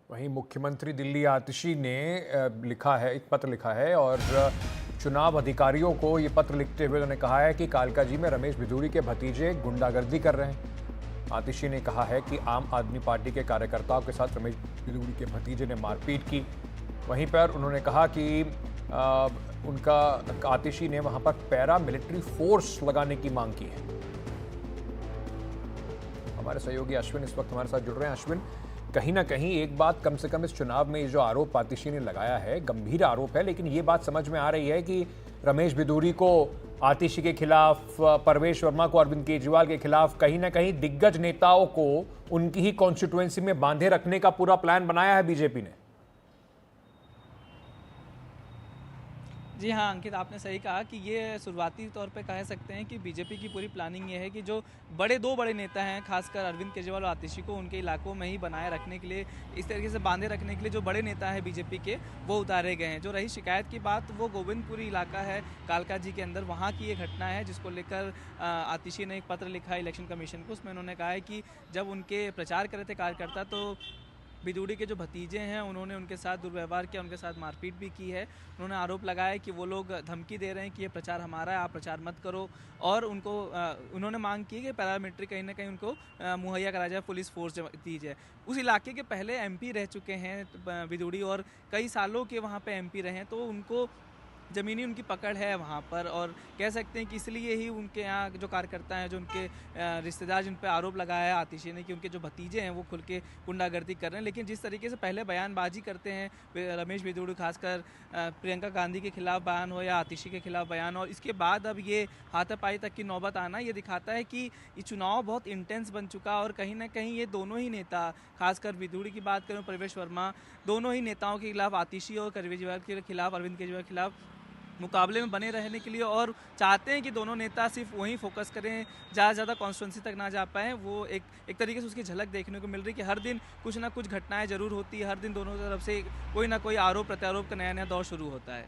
वहीं मुख्यमंत्री दिल्ली आतिशी ने लिखा है, एक पत्र लिखा है और चुनाव अधिकारियों को ये पत्र लिखते हुए उन्होंने कहा है कि कालकाजी में रमेश भिदूड़ी के भतीजे गुंडागर्दी कर रहे हैं। आतिशी ने कहा है कि आम आदमी पार्टी के कार्यकर्ताओं के साथ रमेश भिदूड़ी के भतीजे ने मारपीट की। वहीं पर उन्होंने कहा कि उनका आतिशी ने वहां पर पैरा मिलिट्री फोर्स लगाने की मांग की है। हमारे सहयोगी अश्विन इस वक्त हमारे साथ जुड़ रहे हैं। अश्विन, कहीं ना कहीं एक बात कम से कम इस चुनाव में ये जो आरोप आतिशी ने लगाया है गंभीर आरोप है, लेकिन ये बात समझ में आ रही है कि रमेश भिदूड़ी को आतिशी के खिलाफ, परवेश वर्मा को अरविंद केजरीवाल के खिलाफ कहीं ना कहीं दिग्गज नेताओं को उनकी ही कॉन्स्टिट्यूएंसी में बांधे रखने का पूरा प्लान बनाया है बीजेपी ने। जी हाँ अंकित, आपने सही कहा कि ये शुरुआती तौर पे कह सकते हैं कि बीजेपी की पूरी प्लानिंग ये है कि जो दो बड़े नेता हैं, खासकर अरविंद केजरीवाल और आतिशी को उनके इलाकों में ही बनाए रखने के लिए, इस तरीके से बांधे रखने के लिए जो बड़े नेता हैं बीजेपी के, वो उतारे गए हैं। जो रही शिकायत की बात, वो गोविंदपुरी इलाका है कालकाजी के अंदर, वहाँ की ये घटना है जिसको लेकर आतिशी ने एक पत्र लिखा है इलेक्शन कमीशन को। उसमें उन्होंने कहा है कि जब उनके प्रचार कर रहे थे कार्यकर्ता, तो भिदूड़ी के जो भतीजे हैं उन्होंने उनके साथ दुर्व्यवहार किया, उनके साथ मारपीट भी की है। उन्होंने आरोप लगाया कि वो लोग धमकी दे रहे हैं कि ये प्रचार हमारा है, आप प्रचार मत करो। और उनको उन्होंने मांग की कि पैरामिलिट्री कहीं ना कहीं उनको मुहैया कराया जाए, पुलिस फोर्स दी जाए। उस इलाके के पहले एमपी रह चुके हैं भिदूड़ी और कई सालों के वहाँ पे एमपी रहे हैं, तो उनको ज़मीनी उनकी पकड़ है वहाँ पर। और कह सकते हैं कि इसलिए ही उनके यहाँ जो कार्यकर्ता हैं, जो उनके रिश्तेदार, जिन पर आरोप लगाया है आतिशी ने कि उनके जो भतीजे हैं वो खुल के गुंडागर्दी कर रहे हैं। लेकिन जिस तरीके से पहले बयानबाजी करते हैं रमेश भिदूड़ी, खासकर प्रियंका गांधी के खिलाफ बयान हो या आतिशी के खिलाफ बयान, और इसके बाद अब ये हाथापाई तक की नौबत आना, ये दिखाता है कि ये चुनाव बहुत इंटेंस बन चुका। और कहीं ना कहीं ये दोनों ही नेता, खासकर भिदूड़ी की बात करें, परवेश वर्मा, दोनों ही नेताओं के खिलाफ, आतिशी और केजरीवाल के खिलाफ, अरविंद केजरीवाल के खिलाफ मुकाबले में बने रहने के लिए, और चाहते हैं कि दोनों नेता सिर्फ वहीं फोकस करें, ज़्यादा कॉन्स्टिट्यूंसी तक ना जा पाएँ। वो एक तरीके से उसकी झलक देखने को मिल रही है कि हर दिन कुछ ना कुछ घटनाएं ज़रूर होती है, हर दिन दोनों तरफ से कोई ना कोई आरोप प्रत्यारोप का नया नया दौर शुरू होता है।